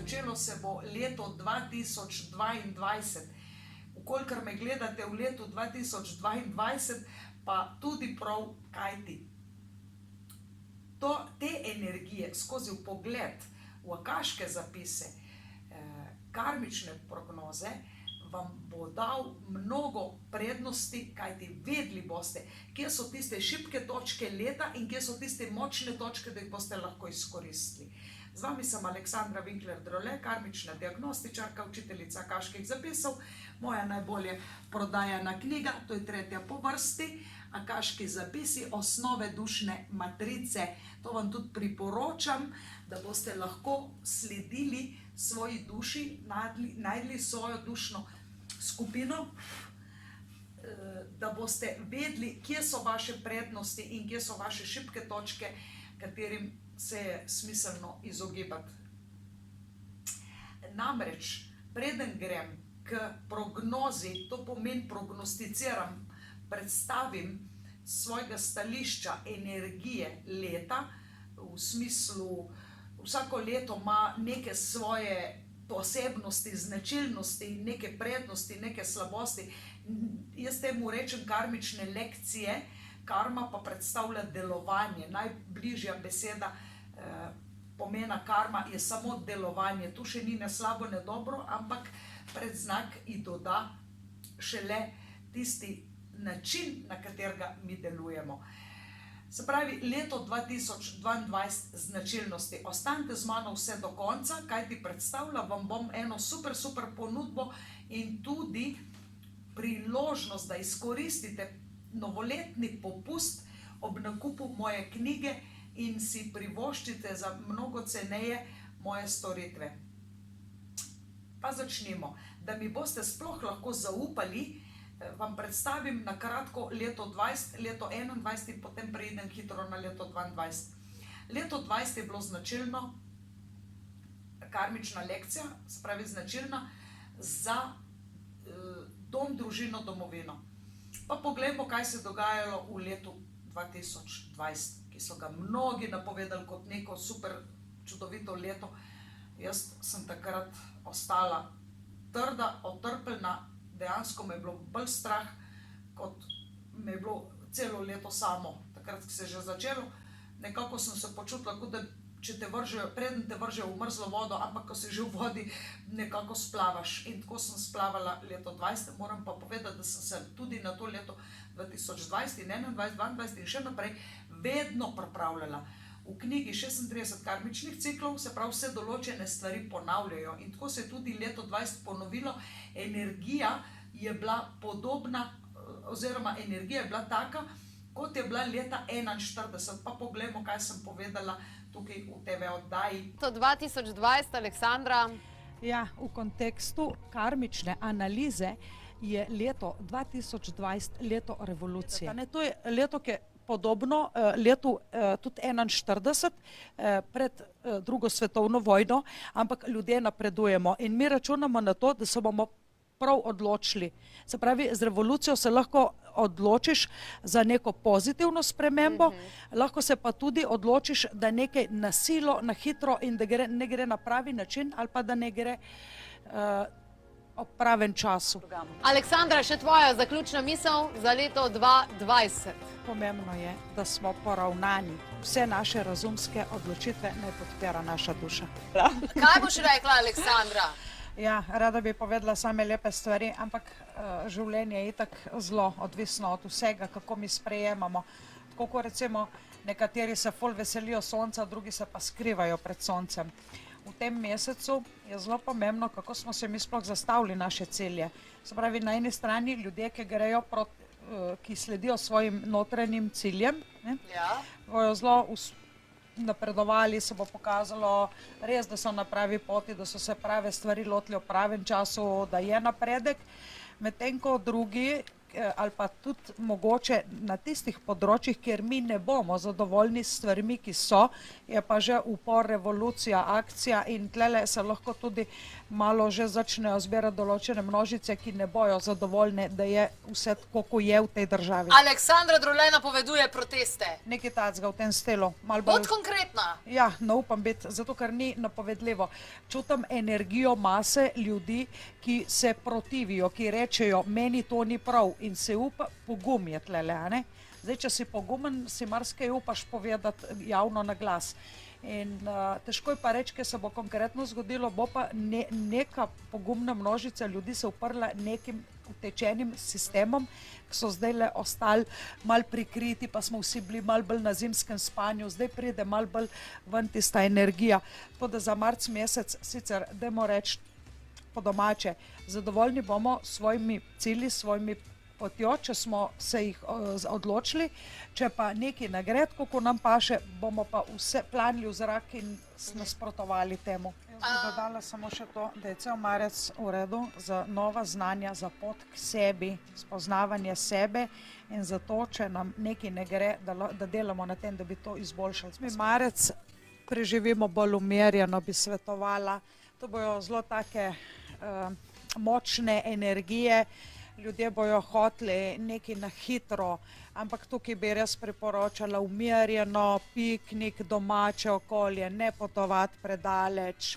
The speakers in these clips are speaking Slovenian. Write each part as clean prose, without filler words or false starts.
začelo se bo leto 2022. Vkolikor me gledate v letu 2022, pa tudi prav, kajti te energije skozi vpogled v akaške zapise, karmične prognoze, vam bo dal mnogo prednosti, kajti vedeli boste, kje so tiste šibke točke leta in kje so tiste močne točke, da jih boste lahko izkoristili. Z vami sem Aleksandra Winkler-Drole, karmična diagnostičarka, učiteljica akaških zapisov. Moja najbolje prodajana knjiga, to je 3. po vrsti, Akaški zapisi, osnove dušne matrice. To vam tudi priporočam, da boste lahko sledili svoji duši, najdli svojo dušno skupino, da boste vedeli, kje so vaše prednosti in kje so vaše šibke točke, katerim se je smiselno izogibati. Namreč, preden grem k prognozi, to pomeni prognosticiram, predstavim svojega stališča energije leta, v smislu, vsako leto ima neke svoje posebnosti, značilnosti, neke prednosti, neke slabosti. Jaz temu rečem karmične lekcije, karma pa predstavlja delovanje. Najbližja beseda pomena karma je samo delovanje. Tu še ni ne slabo, ne dobro, ampak predznak ji doda šele tisti način, na katerega mi delujemo. Se pravi, leto 2022 značilnosti. Ostanite z mano vse do konca, kajti predstavljam vam bom eno super ponudbo in tudi priložnost, da izkoristite novoletni popust ob nakupu moje knjige in si privoščite za mnogo ceneje moje storitve. Pa začnimo. Da mi boste sploh lahko zaupali, vam predstavim na kratko leto 20, leto 21 in potem preidem hitro na leto 22. Leto 20 je bilo značilno, karmična lekcija, se pravi značilna za dom, družino, domovino. Pa poglejmo, kaj se je dogajalo v letu 2020, ki so ga mnogi napovedali kot neko super čudovito leto. Jaz sem takrat ostala trda, otrpeljna, dejansko me je bilo bolj strah, kot me je bilo celo leto samo. Takrat, ko se je že začelo, nekako sem se počutila, kot da če te vržejo, preden te vržejo v mrzlo vodo, ampak ko si že v vodi, nekako splavaš. In tako sem splavala leto 20. Moram pa povedati, da sem se tudi na to leto 2020 in 2021, 2022 in še naprej vedno pripravljala. V knjigi 36 karmičnih ciklov, se pravi, vse določene stvari ponavljajo. In tako se je tudi leto 20 ponovilo. Energija je bila podobna, oziroma energija je bila taka, kot je bila leta 41. Pa poglejmo, kaj sem povedala tukaj v TV oddaji. Leto 2020, Aleksandra. Ja, v kontekstu karmične analize je leto 2020 leto revolucije. To je leto, ki je podobno letu tudi 41 pred drugo svetovno vojno, ampak ljudje napredujemo in mi računamo na to, da se bomo prav odločili. Se pravi, z revolucijo se lahko odločiš za neko pozitivno spremembo, lahko se pa tudi odločiš, da nekaj na silo, na hitro in da ne gre na pravi način ali pa da ne gre ob pravem času. Aleksandra, še tvoja zaključna misel za leto 2020. Pomembno je, da smo poravnani. Vse naše razumske odločitve naj podpira naša duša. Kaj boš rekla, Aleksandra? Ja, rada bi povedala same lepe stvari, ampak življenje je itak zelo odvisno od vsega, kako mi sprejemamo. Tako kot recimo nekateri se ful veselijo sonca, drugi se pa skrivajo pred soncem. V tem mesecu je zelo pomembno, kako smo se mi sploh zastavili naše cilje. Se pravi, na eni strani ljudje, ki grejo proti, ki sledijo svojim notranjim ciljem, bojo zelo napredovali, se bo pokazalo res, da so na pravi poti, da so se prave stvari lotili v pravem času, da je napredek. Medtem ko drugi ali pa tudi mogoče na tistih področjih, kjer mi ne bomo zadovoljni s stvarmi, ki so, je pa že upor, revolucija, akcija in tlele se lahko tudi malo že začnejo zbirati določene množice, ki ne bojo zadovoljne, da je vse tako, kot je v tej državi. Aleksandra Drolej napoveduje proteste. Nekaj tacga v tem stilu. Bod konkretna. Ja, ne upam biti, zato ker ni napovedljivo. Čutim energijo mase ljudi, ki se protivijo, ki rečejo, meni to ni prav in se upa, pogum je tlele, a ne? Zdaj, če si pogumen, si marsikaj upaš povedati javno na glas. In težko je pa reči, kaj se bo konkretno zgodilo, bo pa neka pogumna množica ljudi se uprla nekim utečenim sistemom, ki so zdaj le ostali mal prikriti, pa smo vsi bili mal bolj na zimskem spanju, zdaj pride mal bolj ven tista energija. Tako da za marc mesec sicer, dajmo reči po domače, zadovoljni bomo s svojimi cilji, s svojimi potjo, če smo se jih odločili, če pa nekaj ne gre, kako nam paše, bomo pa vse planili v zrak in nasprotovali temu. Jaz bi dodala samo še to, da je cel marec v redu za nova znanja, za pot k sebi, spoznavanje sebe in za to, če nam nekaj ne gre, da delamo na tem, da bi to izboljšali. Mi marec preživimo bolj umirjeno, bi svetovala. To bojo zelo take močne energije, ljudje bojo hoteli nekaj na hitro, ampak tukaj bi res priporočala umirjeno, piknik, domače okolje, ne potovati predaleč.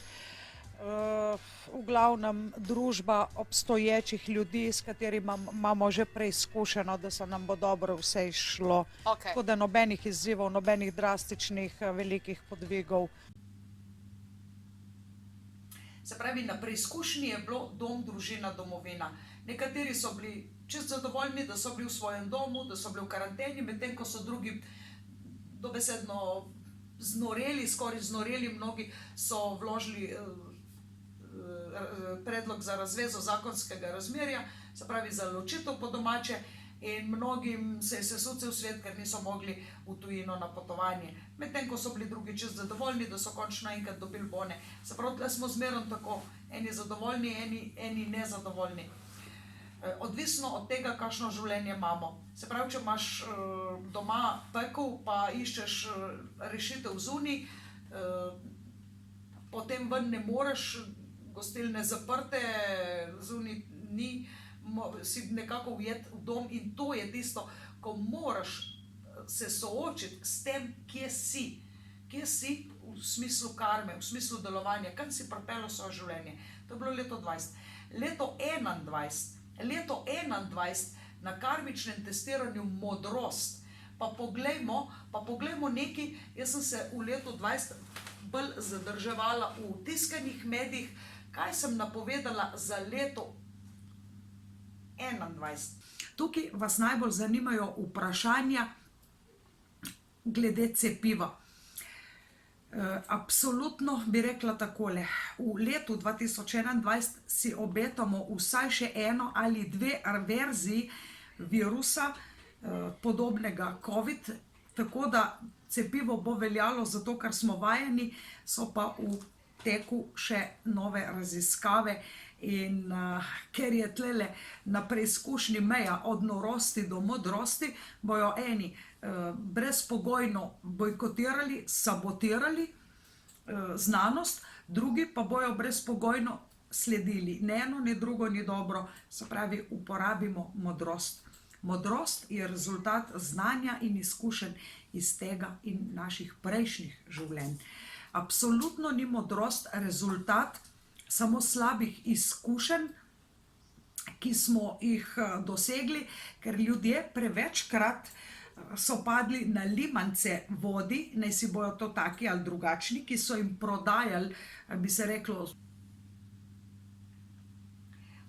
V glavnem družba obstoječih ljudi, s katerimi imamo že preizkušeno, da se nam bo dobro vse išlo. Tako da nobenih izzivov, nobenih drastičnih velikih podvigov. Se pravi, na preizkušnji je bilo dom, družina, domovina. Nekateri so bili čisto zadovoljni, da so bili v svojem domu, da so bili v karanteni, medtem ko so drugi dobesedno znoreli, skoraj znoreli, mnogi so vložili predlog za razvezo zakonskega razmerja, se pravi za ločitev po domače, in mnogim se je sesul cel svet, ker niso mogli v tujino na potovanje. Medtem ko so bili drugi čisto zadovoljni, da so končno enkrat dobili bone. Se pravi, tle smo zmerno tako, eni zadovoljni, eni nezadovoljni. Odvisno od tega, kakšno življenje imamo. Se pravi, če imaš doma pekel, pa iščeš rešitev zunaj, potem ven ne moreš, gostilne zaprte, zunaj ni, si nekako ujet v dom in to je tisto, ko moraš se soočiti s tem, kje si. Kje si v smislu karme, v smislu delovanja, kam si pripeljal svoje življenje. To je bilo leto 20. Leto 21 na karmičnem testiranju modrost. Pa poglejmo nekaj, jaz sem se v letu 20 bolj zadrževala v tiskanih medijih, kaj sem napovedala za leto 21. Tukaj vas najbolj zanimajo vprašanja glede cepiva. Absolutno bi rekla takole, v letu 2021 si obetamo vsaj še eno ali dve verziji virusa podobnega COVID, tako da cepivo bo veljalo zato, ker smo vajeni, so pa v teku še nove raziskave in ker je tlele na preizkušnji meja od norosti do modrosti, bojo eni brezpogojno bojkotirali, sabotirali znanost, drugi pa bojo brezpogojno sledili. Ne eno, ni drugo, ni dobro, se pravi, uporabimo modrost. Modrost je rezultat znanja in izkušenj iz tega in naših prejšnjih življenj. Absolutno ni modrost rezultat samo slabih izkušenj, ki smo jih dosegli, ker ljudje prevečkrat so padli na limance vodi, naj si bojo to taki ali drugačni, ki so jim prodajali, bi se reklo.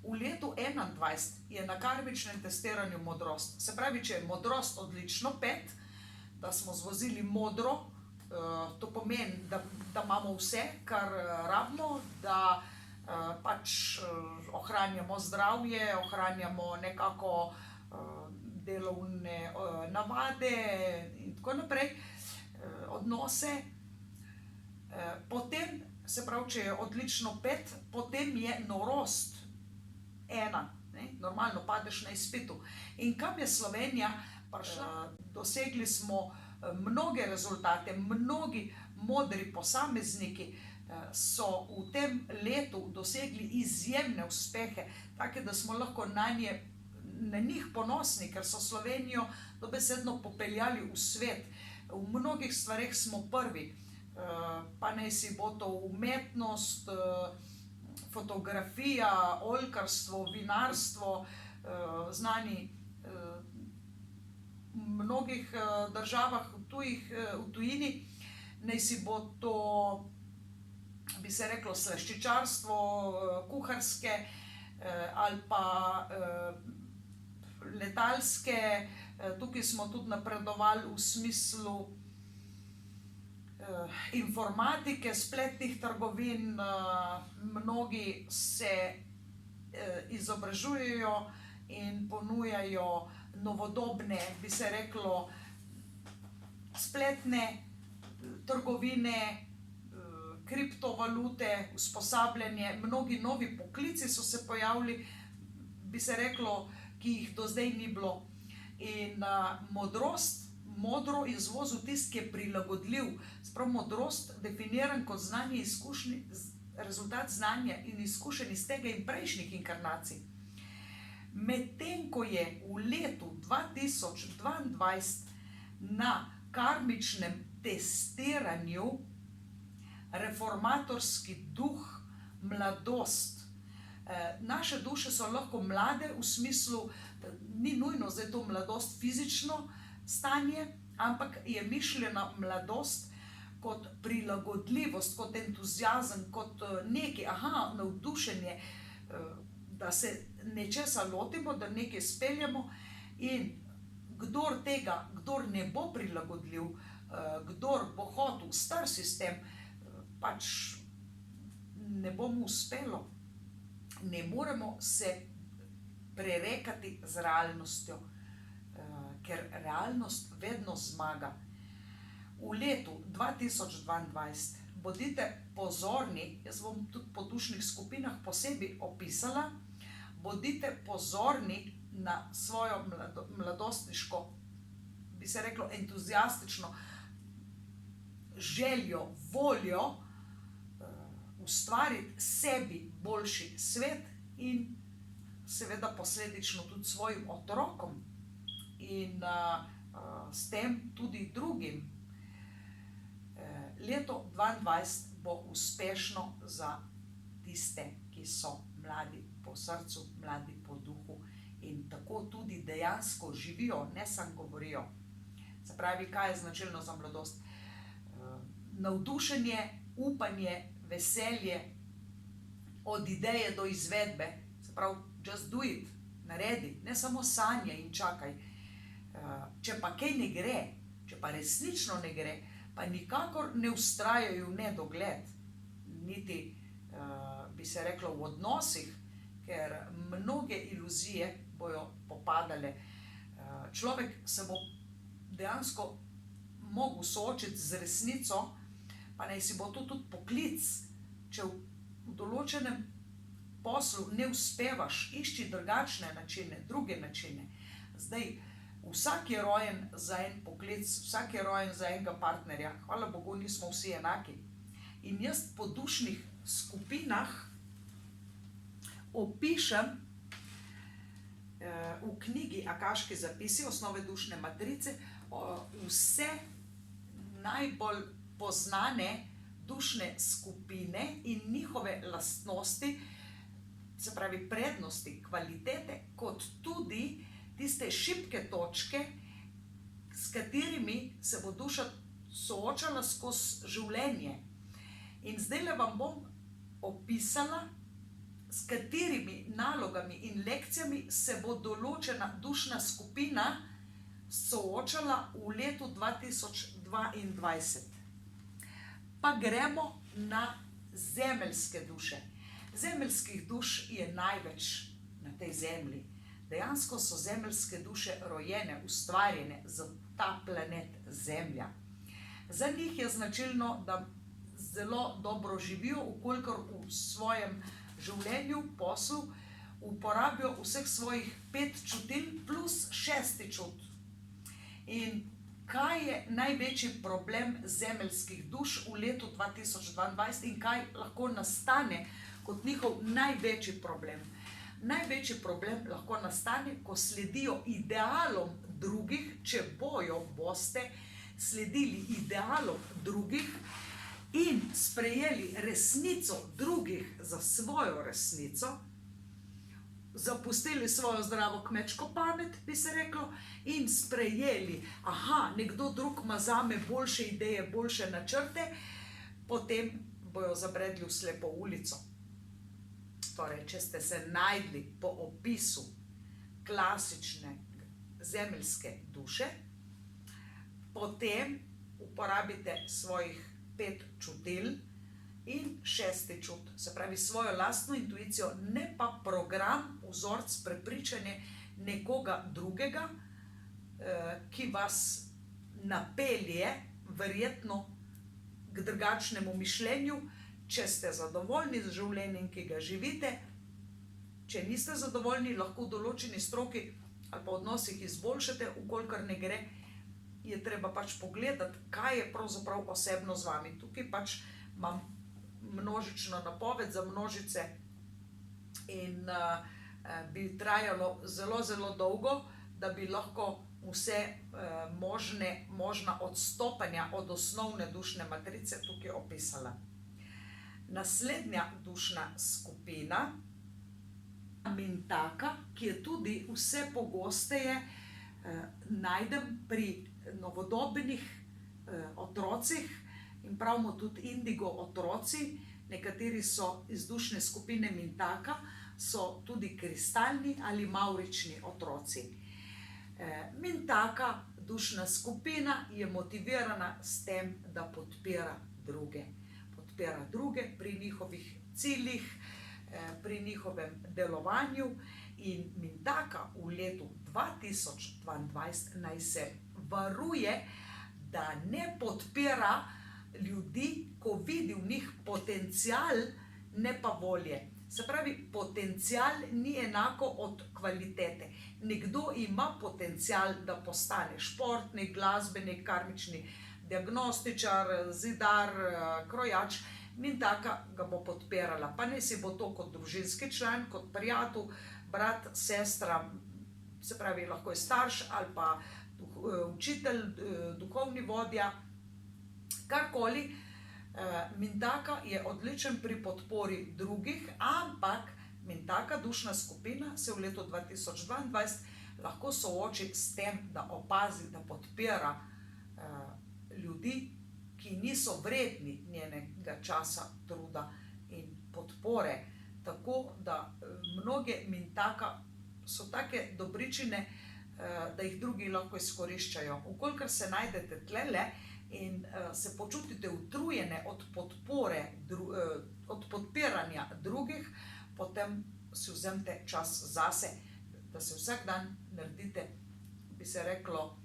V letu 21 je na karmičnem testiranju modrost. Se pravi, če je modrost odlično pet, da smo zvozili modro, to pomeni, da imamo vse, kar rabimo, da pač ohranjamo zdravje, ohranjamo nekako delovne navade in tako naprej, odnose. Potem, se pravi, če je odlično pet, potem je norost ena. Ne? Normalno padeš na izpitu. In kam je Slovenija prišla? Dosegli smo mnoge rezultate, mnogi modri posamezniki so v tem letu dosegli izjemne uspehe, take, da smo lahko na njih ponosni, ker so Slovenijo dobesedno popeljali v svet. V mnogih stvareh smo prvi, pa naj si bo to umetnost, fotografija, oljkarstvo, vinarstvo, znani v mnogih državah v tujini, naj si bo to, bi se reklo, slaščičarstvo, kuharske ali pa letalske. Tukaj smo tudi napredovali v smislu informatike, spletnih trgovin. Mnogi se izobražujejo in ponujajo novodobne, bi se reklo, spletne trgovine, kriptovalute, usposabljanje. Mnogi novi poklici so se pojavili, bi se reklo, ki jih do zdaj ni bilo. In modro izvozil tisti, ki je prilagodljiv. Sprav modrost definiran kot znanje, izkušnje, rezultat znanja in izkušenj iz tega in prejšnjih inkarnacij. Medtem ko je v letu 2022 na karmičnem testiranju reformatorski duh mladost. Naše duše so lahko mlade v smislu, ni nujno zdaj to mladost fizično stanje, ampak je mišljena mladost kot prilagodljivost, kot entuziazem, kot nekaj, navdušenje, da se nečesa lotimo, da nekaj speljemo. In kdor ne bo prilagodljiv, kdor bo hotel star sistem, pač ne bo mu uspelo. Ne moremo se prerekati z realnostjo, ker realnost vedno zmaga. V letu 2022 bodite pozorni, jaz bom tudi po dušnih skupinah posebej opisala, bodite pozorni na svojo mladostniško, bi se reklo, entuziastično željo, voljo ustvariti sebi boljši svet in seveda posledično tudi svojim otrokom in s tem tudi drugim. Leto 2022 bo uspešno za tiste, ki so mladi po srcu, mladi po duhu in tako tudi dejansko živijo, ne samo govorijo. Se pravi, kaj je značilno za mladost? Navdušenje, upanje, veselje, od ideje do izvedbe, se pravi, just do it, naredi, ne samo sanje in čakaj. Če pa kaj ne gre, če pa resnično ne gre, pa nikakor ne vztrajajo v nedogled, niti, bi se reklo, v odnosih, ker mnoge iluzije bojo popadale. Človek se bo dejansko mogel soočiti z resnico, pa naj si bo to tudi poklic. Če v določenem poslu ne uspevaš, išči drugačne načine, druge načine. Zdaj, vsak je rojen za en poklic, vsak je rojen za enega partnerja. Hvala Bogu, nismo vsi enaki. In jaz po dušnih skupinah opišem v knjigi Akaški zapisi, osnove dušne matrice, vse najbolj poznane dušne skupine in njihove lastnosti, se pravi prednosti, kvalitete, kot tudi tiste šibke točke, s katerimi se bo duša soočala skozi življenje. In zdajle vam bom opisala, s katerimi nalogami in lekcijami se bo določena dušna skupina soočala v letu 2022. Pa gremo na zemeljske duše. Zemeljskih duš je največ na tej zemlji. Dejansko so zemeljske duše rojene, ustvarjene za ta planet Zemlja. Za njih je značilno, da zelo dobro živijo, ukolikor v svojem življenju, poslu uporabijo vseh svojih 5 čutil plus 6. čut. In kaj je največji problem zemeljskih duš v letu 2022 in kaj lahko nastane kot njihov največji problem? Največji problem lahko nastane, ko sledijo idealom drugih, če boste sledili idealom drugih in sprejeli resnico drugih za svojo resnico, zapustili svojo zdravo kmečko pamet, bi se reklo, in sprejeli, nekdo drug ima zame boljše ideje, boljše načrte, potem bojo zabredli v slepo ulico. Torej, če ste se najdli po opisu klasične zemeljske duše, potem uporabite svojih 5 čutil in 6. čut, se pravi svojo lastno intuicijo, ne pa program, vzorc, prepričanje nekoga drugega, ki vas napelje verjetno k drugačnemu mišljenju, če ste zadovoljni z življenjem, ki ga živite. Če niste zadovoljni, lahko v določeni stroki ali pa odnosih izboljšate, ukolikor ne gre, je treba pač pogledati, kaj je pravzaprav osebno z vami. Tukaj pač imam množično napoved za množice in bi trajalo zelo, zelo dolgo, da bi lahko vse možna odstopanja od osnovne dušne matrice tukaj opisala. Naslednja dušna skupina, Mintaka, ki je tudi vse pogosteje najdem pri novodobnih otrocih in pravimo tudi indigo otroci, nekateri so iz dušne skupine Mintaka, so tudi kristalni ali mavrični otroci. Mintaka, dušna skupina, je motivirana s tem, da podpira druge. Podpira druge pri njihovih ciljih, pri njihovem delovanju in Mintaka v letu 2022 naj se varuje, da ne podpira ljudi, ko vidi v njih potencial, ne pa volje. Se pravi, potencial ni enako od kvalitete. Nekdo ima potencial, da postane športnik, glasbenik, karmični diagnostičar, zidar, krojač. Mintaka ga bo podpirala, pa ne si bo to kot družinski član, kot prijatelj, brat, sestra, se pravi, lahko je starš ali pa učitelj, duhovni vodja, karkoli. Mintaka je odličen pri podpori drugih, ampak Mintaka, dušna skupina, se v letu 2022 lahko sooči s tem, da opazi, da podpira ljudi, ki niso vredni njenega časa, truda in podpore. Tako da mnoge Mintaka so take dobričine, da jih drugi lahko izkoriščajo. Ukolikor se najdete tlele in se počutite utrujene od podpore, od podpiranja drugih, potem si vzemite čas zase, da se vsak dan naredite, bi se reklo,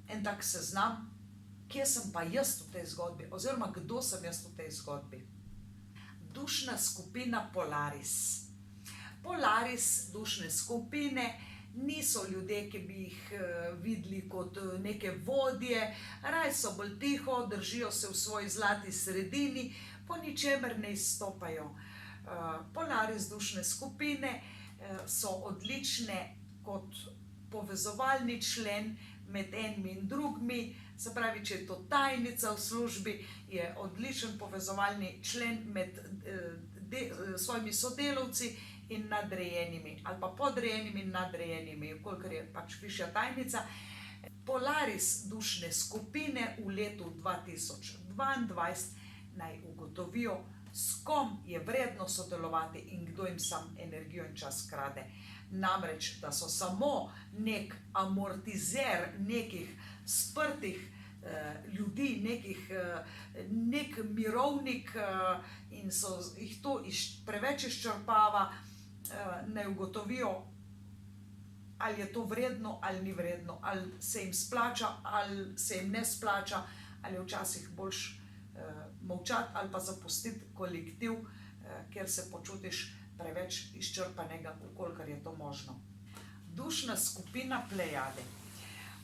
en tak seznam, kje sem pa jaz v tej zgodbi, oziroma kdo sem jaz v tej zgodbi. Dušna skupina Polaris. Polaris, dušne skupine, niso ljudje, ki bi jih videli kot neke vodje, raj so bolj tiho, držijo se v svoji zlati sredini, po ničemer ne izstopajo. Polaris, dušne skupine, so odlične kot povezovalni člen med enimi in drugimi, se pravi, če je to tajnica v službi, je odličen povezovalni člen med svojimi sodelavci in nadrejenimi, ali pa podrejenimi in nadrejenimi, kolikor je pač višja tajnica. Polaris, dušne skupine, v letu 2022 naj ugotovijo, s kom je vredno sodelovati in kdo jim sam energijo in čas krade. Namreč, da so samo nek amortizer nekih sprtih ljudi, nek mirovnik in so jih to preveč izčrpava, naj ugotovijo, ali je to vredno ali ni vredno, ali se jim splača ali se jim ne splača, ali včasih boljš molčati ali pa zapustiti kolektiv, ker se počutiš, preveč izčrpanega, kolikor je to možno. Dušna skupina Plejade.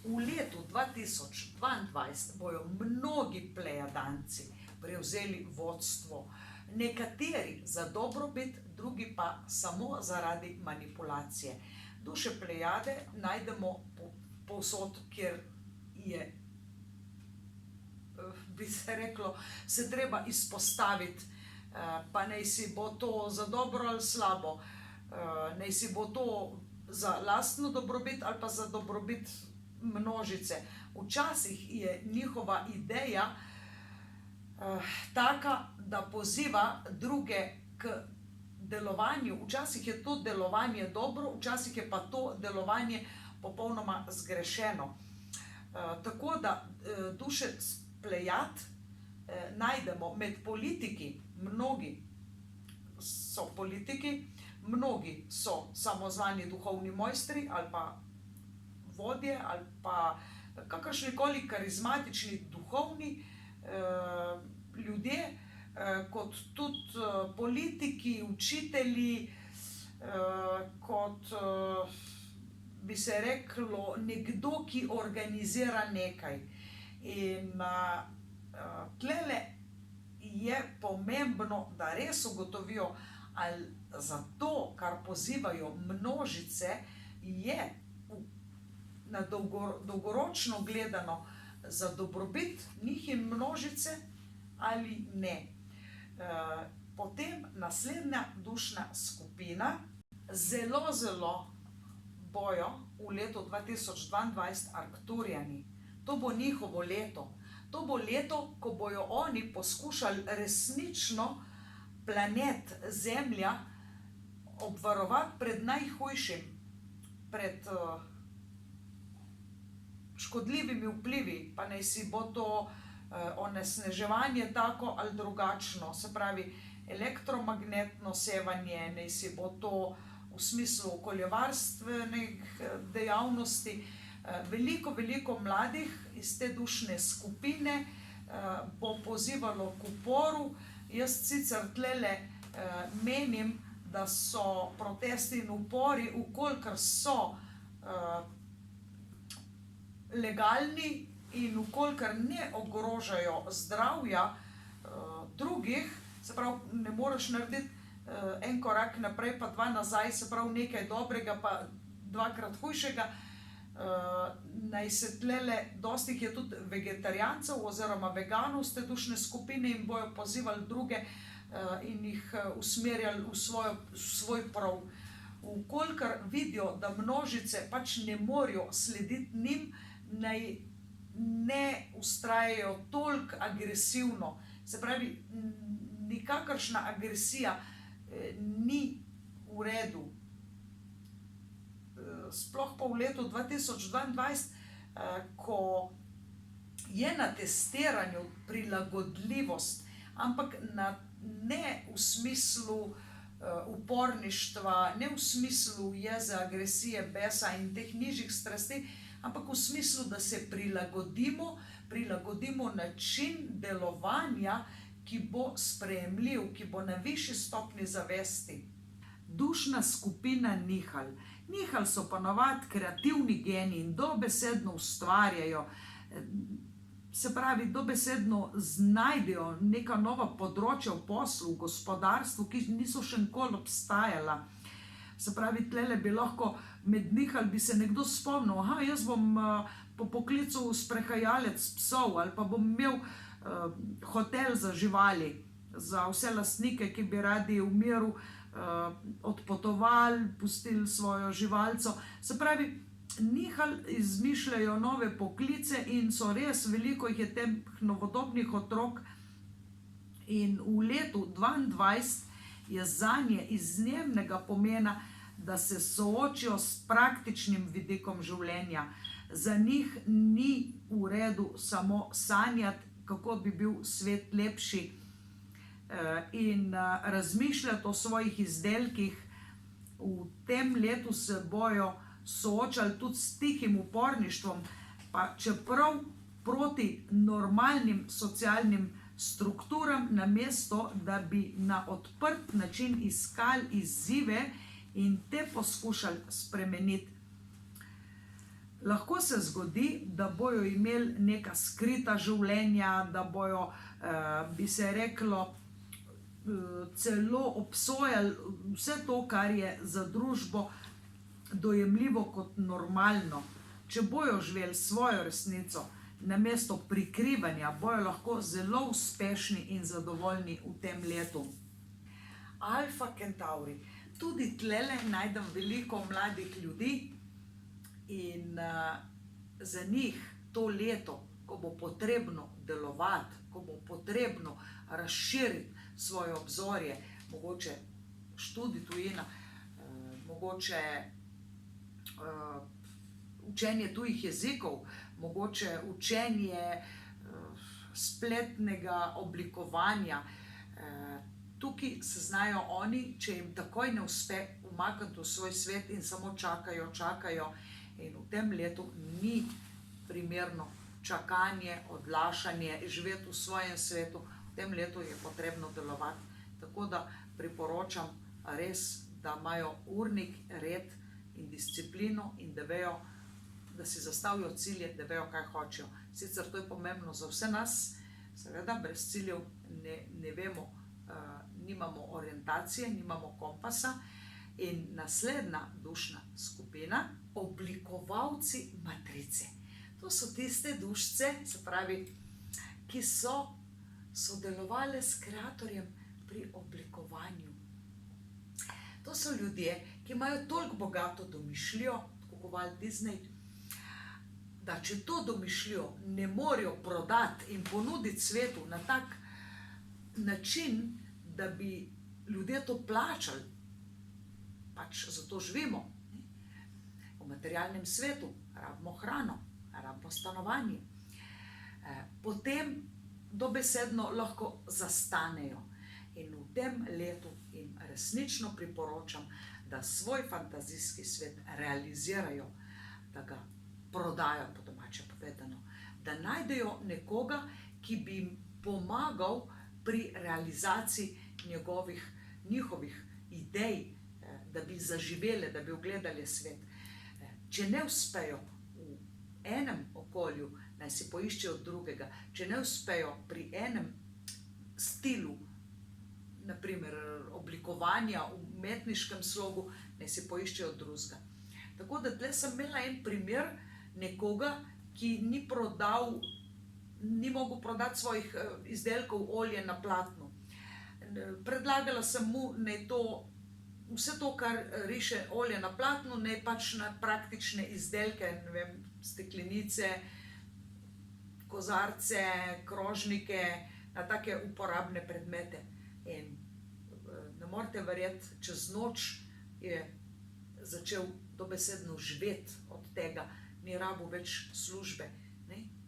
V letu 2022 bojo mnogi plejadanci prevzeli vodstvo, nekateri za dobrobit, drugi pa samo zaradi manipulacije. Duše Plejade najdemo povsod, kjer je, bi se reklo, se treba izpostaviti, pa naj si bo to za dobro ali slabo, naj si bo to za lastno dobrobit ali pa za dobrobit množice. Včasih je njihova ideja taka, da poziva druge k delovanju. Včasih je to delovanje dobro, včasih je pa to delovanje popolnoma zgrešeno. Tako da duše Plejad najdemo med politiki, mnogi so politiki, mnogi so samozvani duhovni mojstri ali pa vodje ali pa kakršnikoli karizmatični duhovni ljudje, kot tudi politiki, učitelji, kot bi se reklo nekdo, ki organizira nekaj. In tlele je pomembno, da res ugotovijo, ali za to, kar pozivajo množice, je na dolgoročno gledano za dobrobit njih in množice ali ne. Potem naslednja dušna skupina, zelo bojo v letu 2022 Arcturiani. To bo njihovo leto. To bo leto, ko bojo oni poskušali resnično planet Zemlja obvarovati pred najhujšim, pred škodljivimi vplivi, pa naj si bo to onesnaževanje tako ali drugačno, se pravi elektromagnetno sevanje, naj si bo to v smislu okoljevarstvenih dejavnosti. Veliko mladih iz te dušne skupine bo pozivalo k uporu. Jaz sicer tlele menim, da so protesti in upori, vkolikor so legalni in vkolikor ne ogrožajo zdravja drugih, se pravi, ne moreš narediti en korak naprej pa dva nazaj, se pravi nekaj dobrega pa dvakrat hujšega. Naj se tlele, dosti je tudi vegetarijancev oziroma veganov z te dušne skupine in bojo pozivali druge in jih usmerjali v svoj prav. Vkolikor vidijo, da množice pač ne morejo slediti njim, naj ne vztrajajo toliko agresivno. Se pravi, nikakršna agresija ni v redu. Sploh pa v letu 2022, ko je na testiranju prilagodljivost, ampak ne v smislu uporništva, ne v smislu jeze, agresije, besa in teh nižjih strasti, ampak v smislu, da se prilagodimo način delovanja, ki bo sprejemljiv, ki bo na višji stopnji zavesti. Dušna skupina Nihal. Nihal so ponavadi kreativni geniji in dobesedno ustvarjajo, se pravi, dobesedno znajdejo neka nova področja v poslu, v gospodarstvu, ki niso še nikoli obstajala. Se pravi, tlele bi lahko med Nihal bi se nekdo spomnil, jaz bom po poklicu sprehajalec psov ali pa bom imel hotel za živali, za vse lastnike, ki bi radi v miru odpotovali, pustili svojo živalco. Se pravi, Nihal izmišljajo nove poklice in so res, veliko jih je teh novodobnih otrok in v letu 2022 je zanje izjemnega pomena, da se soočijo s praktičnim vidikom življenja. Za njih ni v redu samo sanjati, kako bi bil svet lepši in razmišljati o svojih izdelkih. V tem letu se bojo soočali tudi s tihim uporništvom, pa čeprav proti normalnim socialnim strukturam, namesto da bi na odprt način iskali izzive in te poskušali spremeniti. Lahko se zgodi, da bojo imeli neka skrita življenja, da bojo, bi se reklo, celo obsojali vse to, kar je za družbo dojemljivo kot normalno. Če bojo živeli svojo resnico, namesto prikrivanja, bojo lahko zelo uspešni in zadovoljni v tem letu. Alfa Kentavri. Tudi tlele najdem veliko mladih ljudi in za njih to leto, ko bo potrebno delovati, ko bo potrebno razširiti svoje obzorje, mogoče študij tujina, mogoče učenje tujih jezikov, mogoče učenje spletnega oblikovanja. Tukaj se znajo oni, če jim takoj ne uspe, umakniti v svoj svet in samo čakajo. In v tem letu ni primerno čakanje, odlašanje, živeti v svojem svetu. V tem letu je potrebno delovati. Tako da priporočam res, da imajo urnik, red in disciplino in da vejo, da si zastavijo cilje, da vejo, kaj hočejo. Sicer to je pomembno za vse nas, seveda brez ciljev ne vemo, nimamo orientacije, nimamo kompasa. In naslednja dušna skupina, oblikovalci matrice. To so tiste dušice, se pravi, ki so sodelovali s kreatorjem pri oblikovanju. To so ljudje, ki imajo toliko bogato domišljijo, tako kot Walt Disney, da če to domišljijo ne morejo prodati in ponuditi svetu na tak način, da bi ljudje to plačali, pač zato živimo. V materialnem svetu rabimo hrano, rabimo stanovanje. Potem dobesedno lahko zastanejo. In v tem letu jim resnično priporočam, da svoj fantazijski svet realizirajo, da ga prodajo, po domače povedano, da najdejo nekoga, ki bi jim pomagal pri realizaciji njihovih idej, da bi zaživele, da bi ugledali svet. Če ne uspejo v enem okolju, naj si poiščejo drugega. Če ne uspejo pri enem stilu, naprimer oblikovanja v umetniškem slogu, naj si poiščejo drugega. Tako da tle sem imela en primer nekoga, ki ni mogel prodati svojih izdelkov olje na platnu. Predlagala sem mu, naj vse to, kar riše olje na platnu, naj pač na praktične izdelke, ne vem, steklenice, kozarce, krožnike, na take uporabne predmete. In ne morete verjeti, čez noč je začel dobesedno živeti od tega, ni rabil več službe,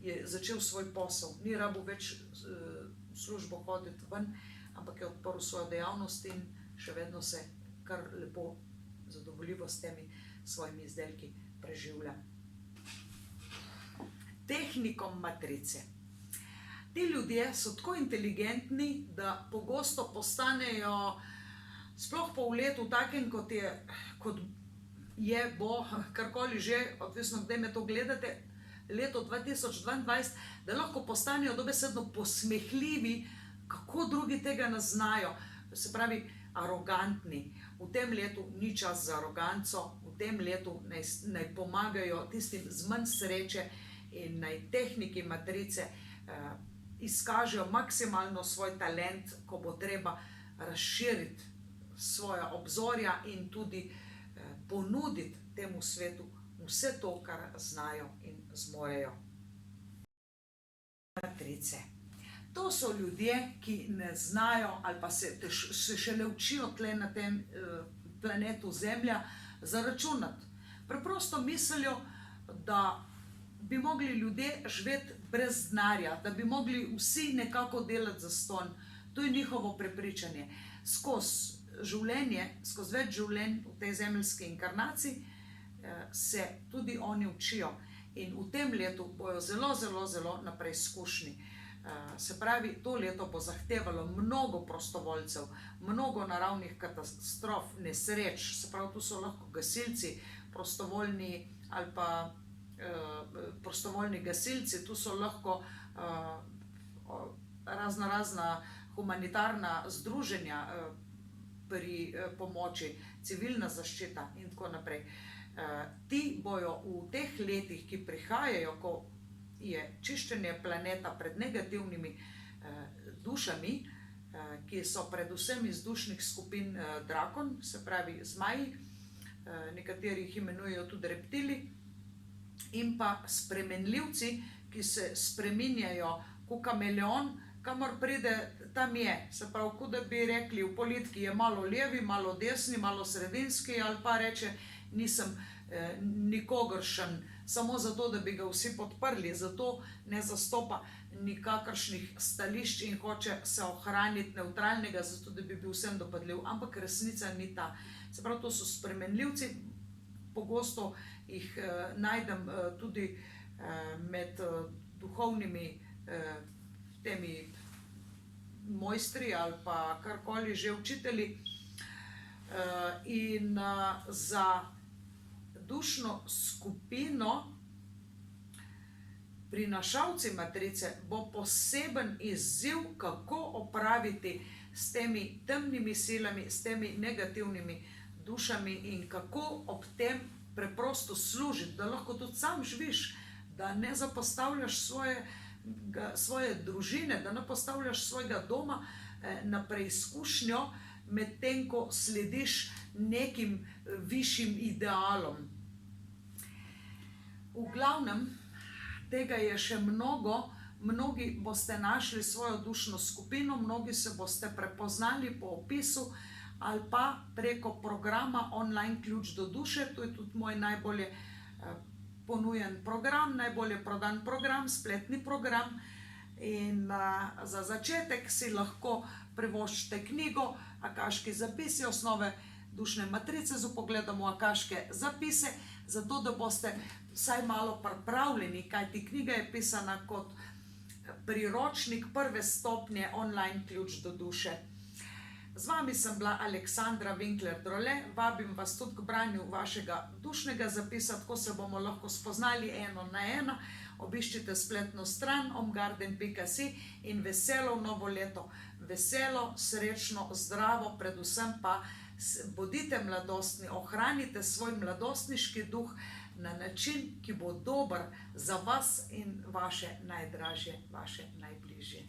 je začel svoj posel, ni rabil več službo hoditi ven, ampak je odprl svojo dejavnost in še vedno se kar lepo, zadovoljivo s temi svojimi izdelki preživlja. Tehnikom matrice. Ti ljudje so tako inteligentni, da pogosto postanejo, sploh po letu takem, kot je, bo, karkoli že, odvisno, kdaj me to gledate, leto 2022, da lahko postanejo dobesedno posmehljivi, kako drugi tega ne znajo. Se pravi, arogantni. V tem letu ni čas za aroganco, v tem letu naj pomagajo tistim z manj sreče in naj tehniki matrice izkažejo maksimalno svoj talent, ko bo treba razširiti svoja obzorja in tudi ponuditi temu svetu vse to, kar znajo in zmorejo. Matrice. To so ljudje, ki ne znajo ali pa se šele učijo tle na tem planetu Zemlja zaračunati. Preprosto mislijo, da bi mogli ljudje živeti brez denarja, da bi mogli vsi nekako delati zastonj. To je njihovo prepričanje. Skozi življenje, skozi več življenj v tej zemeljski inkarnaciji se tudi oni učijo. In v tem letu bojo zelo, zelo, zelo naprej izkušeni. Se pravi, to leto bo zahtevalo mnogo prostovoljcev, mnogo naravnih katastrof, nesreč, se pravi, tu so lahko gasilci, prostovoljni ali pa prostovoljni gasilci, tu so lahko razna humanitarna združenja pri pomoči, civilna zaščita in tako naprej. Ti bojo v teh letih, ki prihajajo, ko je čiščenje planeta pred negativnimi dušami, ki so predvsem iz dušnih skupin drakon, se pravi zmaji, nekateri jih imenujejo tudi reptili, in pa spremenljivci, ki se spreminjajo kot kameleon, kamor pride, tam je. Se pravi, kot da bi rekli, v politiki je malo levi, malo desni, malo sredinski, ali pa reče, nisem nikogaršen, samo zato, da bi ga vsi podprli, zato ne zastopa nikakršnih stališč in hoče se ohraniti nevtralnega, zato da bi bil vsem dopadljiv, ampak resnica ni ta. Se pravi, to so spremenljivci, pogosto jih najdem tudi med duhovnimi temi mojstri ali pa karkoli že učitelji. In za dušno skupino prinašalci matrice bo poseben izziv, kako opraviti s temi temnimi silami, s temi negativnimi dušami in kako ob tem preprosto služiti, da lahko tudi sam živiš, da ne zapostavljaš svoje družine, da ne postavljaš svojega doma na preizkušnjo, medtem ko slediš nekim višjim idealom. V glavnem, tega je še mnogo, mnogi boste našli svojo dušno skupino, mnogi se boste prepoznali po opisu ali pa preko programa Online ključ do duše, to je tudi moj najbolje ponujen program, najbolje prodan program, spletni program. In za začetek si lahko privoščite knjigo Akaški zapisi, osnove dušne matrice z vpogledom v akaške zapise, zato da boste vsaj malo pripravljeni, kajti knjiga je pisana kot priročnik prve stopnje Online ključ do duše. Z vami sem bila Aleksandra Winkler-Drole, vabim vas tudi k branju vašega dušnega zapisa, tako se bomo lahko spoznali eno na eno. Obiščite spletno stran omgarden.si in veselo novo leto. Veselo, srečno, zdravo, predvsem pa bodite mladostni, ohranite svoj mladostniški duh na način, ki bo dober za vas in vaše najdražje, vaše najbližje.